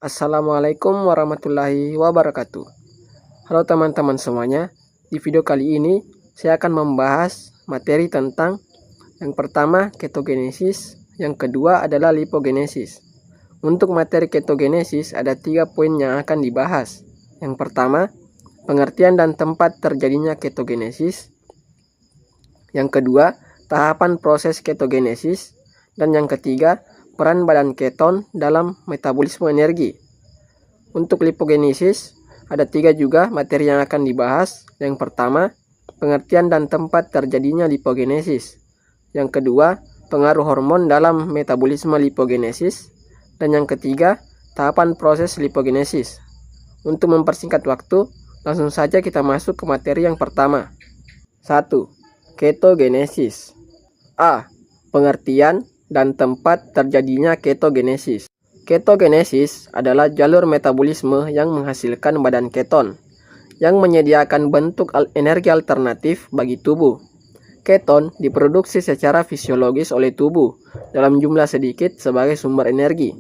Assalamualaikum warahmatullahi wabarakatuh. Halo teman-teman semuanya. Di video kali ini saya akan membahas materi tentang yang pertama ketogenesis, yang kedua adalah lipogenesis. Untuk materi ketogenesis ada 3 poin yang akan dibahas. Yang pertama, pengertian dan tempat terjadinya ketogenesis. Yang kedua, tahapan proses ketogenesis. Dan yang ketiga, peran badan keton dalam metabolisme energi. Untuk lipogenesis, ada 3 juga materi yang akan dibahas. Yang pertama, pengertian dan tempat terjadinya lipogenesis. Yang kedua, pengaruh hormon dalam metabolisme lipogenesis. Dan yang ketiga, tahapan proses lipogenesis. Untuk mempersingkat waktu, langsung saja kita masuk ke materi yang pertama. 1. Ketogenesis. A. Pengertian dan tempat terjadinya ketogenesis. Ketogenesis adalah jalur metabolisme yang menghasilkan badan keton, yang menyediakan bentuk energi alternatif bagi tubuh. Keton diproduksi secara fisiologis oleh tubuh dalam jumlah sedikit sebagai sumber energi.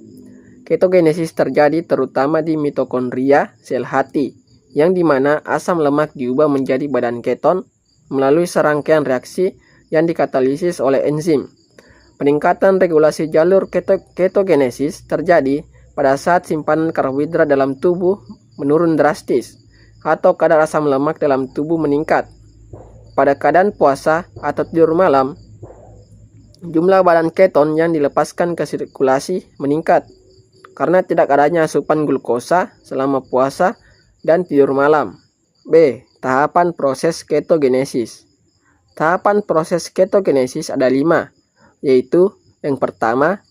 Ketogenesis terjadi terutama di mitokondria sel hati, yang dimana asam lemak diubah menjadi badan keton melalui serangkaian reaksi yang dikatalisis oleh enzim. Peningkatan regulasi jalur ketogenesis terjadi pada saat simpanan karbohidrat dalam tubuh menurun drastis atau kadar asam lemak dalam tubuh meningkat. Pada keadaan puasa atau tidur malam, jumlah badan keton yang dilepaskan ke sirkulasi meningkat karena tidak adanya asupan glukosa selama puasa dan tidur malam. B. Tahapan proses ketogenesis. Tahapan proses ketogenesis ada 5, yaitu yang pertama,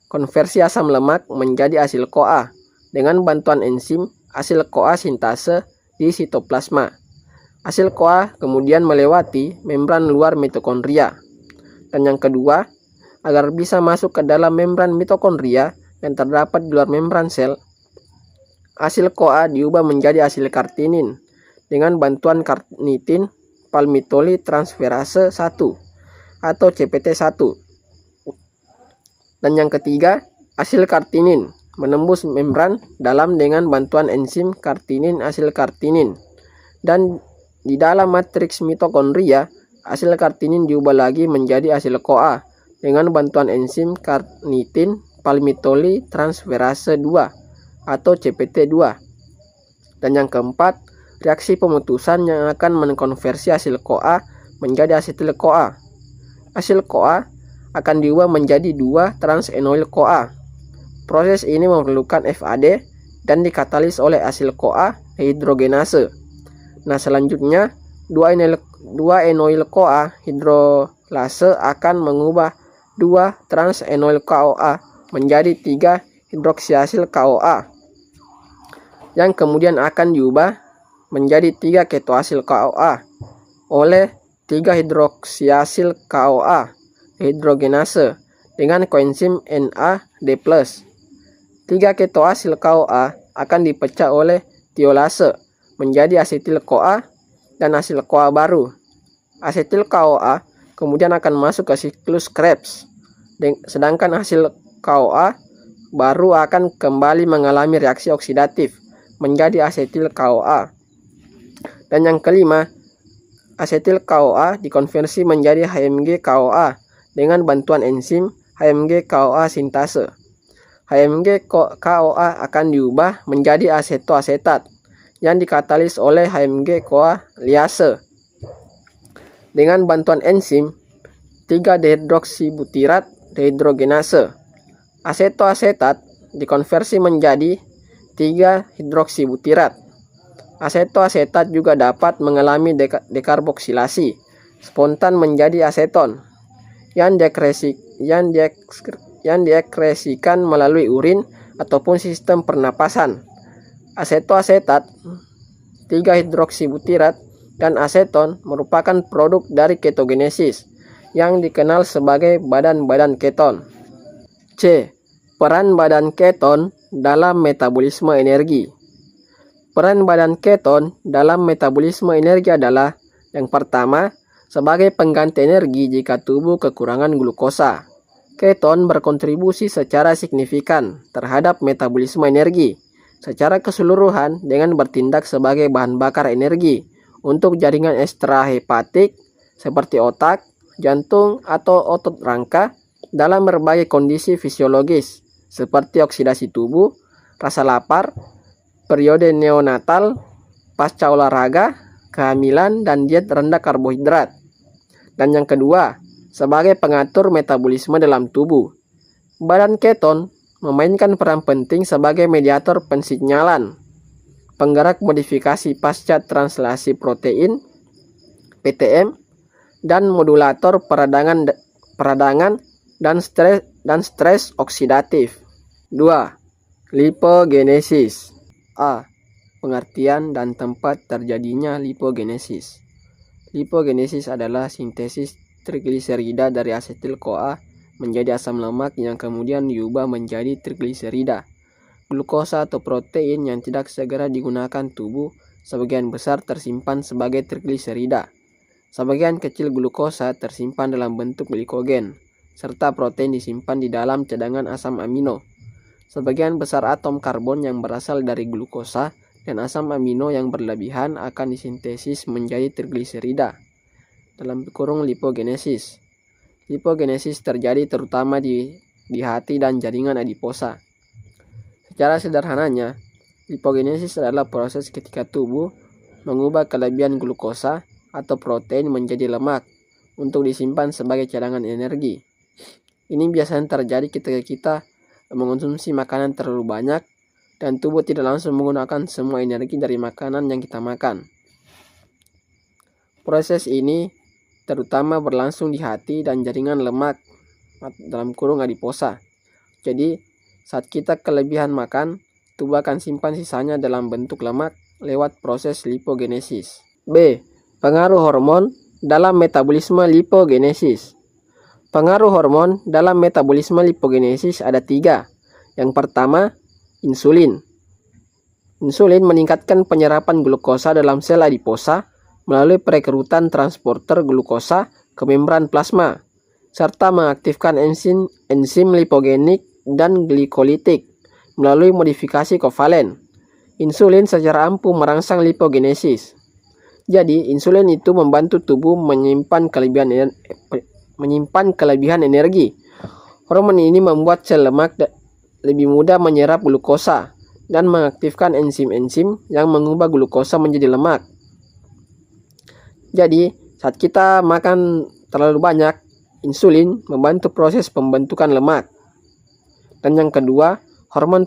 konversi asam lemak menjadi asil CoA dengan bantuan enzim asil CoA sintase di sitoplasma. Asil CoA kemudian melewati membran luar mitokondria. Dan yang kedua, agar bisa masuk ke dalam membran mitokondria yang terdapat di luar membran sel, asil CoA diubah menjadi asil kartinin dengan bantuan carnitin palmitoyl transferase 1 atau CPT1. Dan yang ketiga, asil kartinin menembus membran dalam dengan bantuan enzim kartinin asil kartinin. Dan di dalam matriks mitokondria, asil kartinin diubah lagi menjadi asil CoA dengan bantuan enzim carnitin palmitoyl transferase 2 atau CPT2. Dan yang keempat, reaksi pemutusan yang akan mengkonversi asil CoA menjadi asetil CoA. Asil CoA akan diubah menjadi 2 trans-enoyl CoA. Proses ini memerlukan FAD dan dikatalis oleh asil CoA dehidrogenase. Nah, selanjutnya 2 enoyl CoA hidrolase akan mengubah 2 trans-enoyl CoA menjadi 3 hidroksiasil CoA, yang kemudian akan diubah menjadi 3 ketoasil CoA oleh 3 hidroksiasil CoA hidrogenase dengan koenzim NAD+. 3 ketoasil CoA akan dipecah oleh tiolase menjadi asetil CoA dan asil CoA baru. Asetil CoA kemudian akan masuk ke siklus Krebs, sedangkan hasil CoA baru akan kembali mengalami reaksi oksidatif menjadi asetil CoA. Dan yang kelima, asetil CoA dikonversi menjadi HMG CoA dengan bantuan enzim HMG CoA sintase. HMG CoA akan diubah menjadi asetoasetat yang dikatalis oleh HMG CoA liase dengan bantuan enzim 3-dehidroksibutirat dehidrogenase. Asetoasetat dikonversi menjadi 3-hidroksibutirat. Asetoasetat juga dapat mengalami dekarboksilasi spontan menjadi aseton yang diekskresikan melalui urin ataupun sistem pernapasan. Asetoasetat, 3-hidroksibutirat, dan aseton merupakan produk dari ketogenesis yang dikenal sebagai badan-badan keton. C. Peran badan keton dalam metabolisme energi. Peran badan keton dalam metabolisme energi adalah yang pertama, sebagai pengganti energi jika tubuh kekurangan glukosa. Keton berkontribusi secara signifikan terhadap metabolisme energi secara keseluruhan dengan bertindak sebagai bahan bakar energi untuk jaringan ekstrahepatik seperti otak, jantung, atau otot rangka dalam berbagai kondisi fisiologis seperti oksidasi tubuh, rasa lapar, periode neonatal, pasca olahraga, kehamilan, dan diet rendah karbohidrat. Dan yang kedua, sebagai pengatur metabolisme dalam tubuh. Badan keton memainkan peran penting sebagai mediator pensignalan, penggerak modifikasi pasca translasi protein, PTM, dan modulator peradangan dan stres oksidatif. 2. Lipogenesis. A. Pengertian dan tempat terjadinya lipogenesis. Lipogenesis adalah sintesis trigliserida dari asetil-CoA menjadi asam lemak yang kemudian diubah menjadi trigliserida. Glukosa atau protein yang tidak segera digunakan tubuh sebagian besar tersimpan sebagai trigliserida. Sebagian kecil glukosa tersimpan dalam bentuk glikogen, serta protein disimpan di dalam cadangan asam amino. Sebagian besar atom karbon yang berasal dari glukosa dan asam amino yang berlebihan akan disintesis menjadi trigliserida. Dalam kurung lipogenesis. Lipogenesis terjadi terutama di hati dan jaringan adiposa. Secara sederhananya, lipogenesis adalah proses ketika tubuh mengubah kelebihan glukosa atau protein menjadi lemak untuk disimpan sebagai cadangan energi. Ini biasanya terjadi ketika kita mengonsumsi makanan terlalu banyak dan tubuh tidak langsung menggunakan semua energi dari makanan yang kita makan. Proses ini terutama berlangsung di hati dan jaringan lemak dalam kurung adiposa. Jadi, saat kita kelebihan makan, tubuh akan simpan sisanya dalam bentuk lemak lewat proses lipogenesis. B. Pengaruh hormon dalam metabolisme lipogenesis. Pengaruh hormon dalam metabolisme lipogenesis ada 3. Yang pertama, insulin. Insulin meningkatkan penyerapan glukosa dalam sel adiposa melalui perekrutan transporter glukosa ke membran plasma, serta mengaktifkan enzim lipogenik dan glikolitik melalui modifikasi kovalen. Insulin secara ampuh merangsang lipogenesis. Jadi, insulin itu membantu tubuh menyimpan kelebihan energi. Hormon ini membuat sel lemak lebih mudah menyerap glukosa dan mengaktifkan enzim-enzim yang mengubah glukosa menjadi lemak. Jadi, saat kita makan terlalu banyak, insulin membantu proses pembentukan lemak. Dan yang kedua, hormon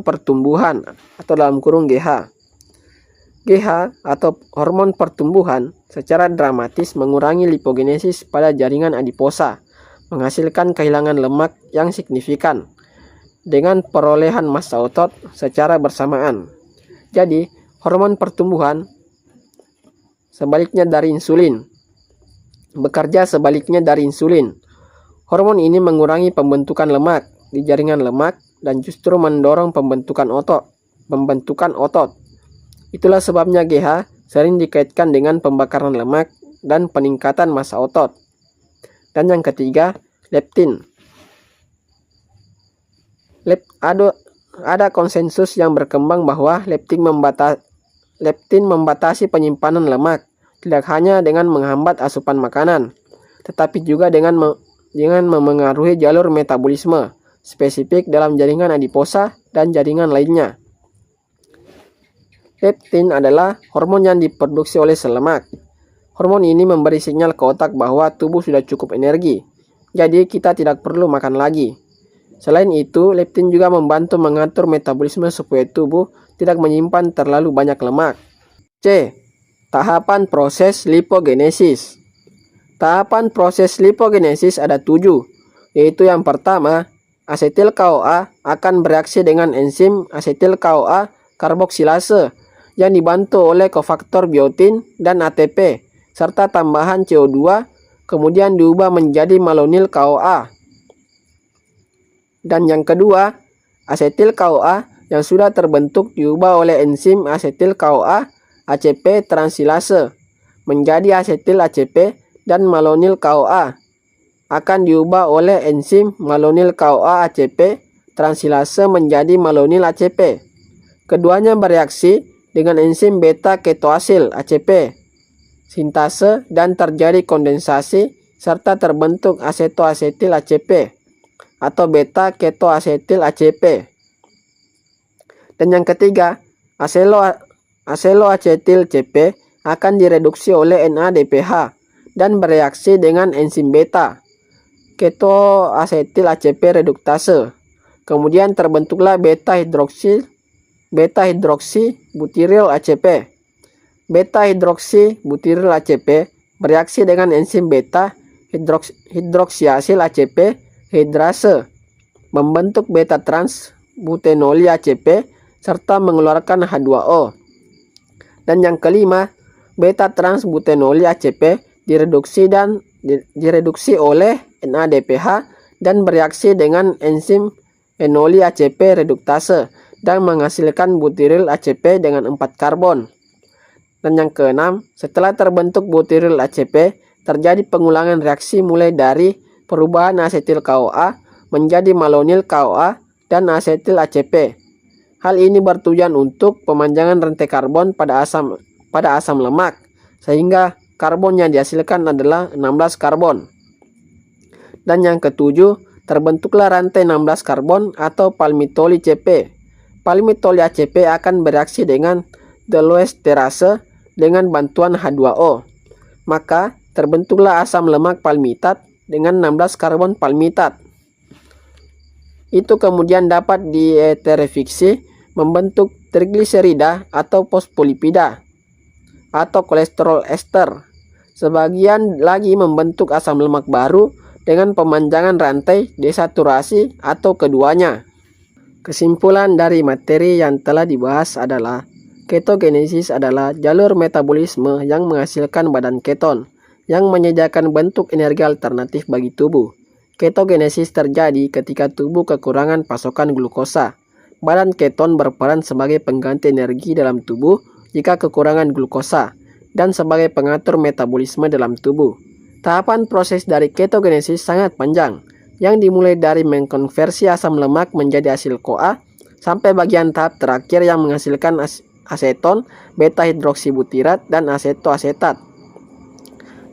pertumbuhan atau dalam kurung GH. GH atau hormon pertumbuhan secara dramatis mengurangi lipogenesis pada jaringan adiposa, menghasilkan kehilangan lemak yang signifikan dengan perolehan massa otot secara bersamaan. Jadi, hormon pertumbuhan bekerja sebaliknya dari insulin. Hormon ini mengurangi pembentukan lemak di jaringan lemak dan justru mendorong pembentukan otot. Itulah sebabnya GH sering dikaitkan dengan pembakaran lemak dan peningkatan massa otot. Dan yang ketiga, leptin. Ada konsensus yang berkembang bahwa leptin membatasi penyimpanan lemak, tidak hanya dengan menghambat asupan makanan, tetapi juga dengan memengaruhi jalur metabolisme spesifik dalam jaringan adiposa dan jaringan lainnya. Leptin adalah hormon yang diproduksi oleh sel lemak. Hormon ini memberi sinyal ke otak bahwa tubuh sudah cukup energi, jadi kita tidak perlu makan lagi. Selain itu, leptin juga membantu mengatur metabolisme supaya tubuh tidak menyimpan terlalu banyak lemak. C. Tahapan proses lipogenesis. Tahapan proses lipogenesis ada 7, yaitu yang pertama, asetil-CoA akan bereaksi dengan enzim asetil-CoA karboksilase yang dibantu oleh kofaktor biotin dan ATP, serta tambahan CO2, kemudian diubah menjadi malonyl CoA. Dan yang kedua, asetil-CoA yang sudah terbentuk diubah oleh enzim asetil-CoA ACP transilase menjadi asetil ACP dan malonyl CoA. akan diubah oleh enzim malonyl CoA ACP transilase menjadi malonyl ACP. Keduanya bereaksi dengan enzim beta ketoasil ACP sintase dan terjadi kondensasi serta terbentuk asetoasetil ACP atau beta ketoasetil ACP. Dan yang ketiga, aseloacetil CP akan direduksi oleh NADPH dan bereaksi dengan enzim beta ketoasetil ACP reduktase. Kemudian terbentuklah beta hidroksi butiril ACP. Beta hidroksi butiril ACP bereaksi dengan enzim beta hidroksiasil ACP hidrase, membentuk beta trans butenoli ACP serta mengeluarkan H2O. Dan yang kelima, beta trans butenoli ACP direduksi oleh NADPH dan bereaksi dengan enzim enoli ACP reduktase dan menghasilkan butiril ACP dengan 4 karbon. Dan yang keenam, setelah terbentuk butiril ACP, terjadi pengulangan reaksi mulai dari perubahan asetil CoA menjadi malonyl CoA dan asetil ACP. Hal ini bertujuan untuk pemanjangan rantai karbon pada asam lemak, sehingga karbon yang dihasilkan adalah 16 karbon. Dan yang ketujuh, terbentuklah rantai 16 karbon atau palmitoli CP. Palmitoli ACP akan bereaksi dengan deloesterase dengan bantuan H2O. Maka terbentuklah asam lemak palmitat dengan 16 karbon palmitat. Itu kemudian dapat diesterifiksi membentuk trigliserida atau fosfolipida atau kolesterol ester. Sebagian lagi membentuk asam lemak baru dengan pemanjangan rantai desaturasi atau keduanya. Kesimpulan dari materi yang telah dibahas adalah ketogenesis adalah jalur metabolisme yang menghasilkan badan keton yang menyediakan bentuk energi alternatif bagi tubuh. Ketogenesis terjadi ketika tubuh kekurangan pasokan glukosa. Badan keton berperan sebagai pengganti energi dalam tubuh jika kekurangan glukosa dan sebagai pengatur metabolisme dalam tubuh. Tahapan proses dari ketogenesis sangat panjang, yang dimulai dari mengkonversi asam lemak menjadi asil CoA sampai bagian tahap terakhir yang menghasilkan aseton, beta hidroksibutirat, dan asetoasetat.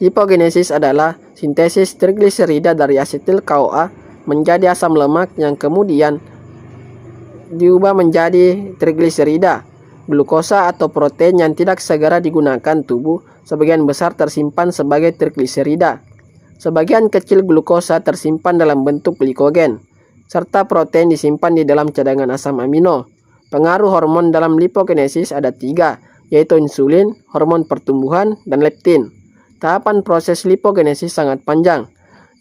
Lipogenesis adalah sintesis trigliserida dari asetil CoA menjadi asam lemak yang kemudian diubah menjadi trigliserida. Glukosa atau protein yang tidak segera digunakan tubuh sebagian besar tersimpan sebagai trigliserida. Sebagian kecil glukosa tersimpan dalam bentuk glikogen, serta protein disimpan di dalam cadangan asam amino. Pengaruh hormon dalam lipogenesis ada 3, yaitu insulin, hormon pertumbuhan, dan leptin. Tahapan proses lipogenesis sangat panjang,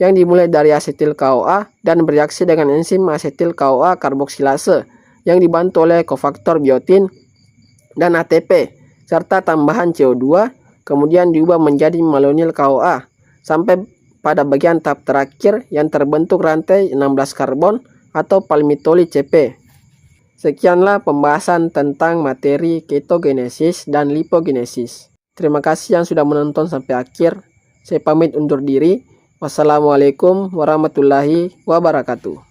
yang dimulai dari asetil CoA dan bereaksi dengan enzim asetil CoA karboksilase yang dibantu oleh kofaktor biotin dan ATP, serta tambahan CO2, kemudian diubah menjadi malonyl CoA, sampai pada bagian tahap terakhir yang terbentuk rantai 16 karbon atau palmitoli CP. Sekianlah pembahasan tentang materi ketogenesis dan lipogenesis. Terima kasih yang sudah menonton sampai akhir. Saya pamit undur diri. Wassalamualaikum warahmatullahi wabarakatuh.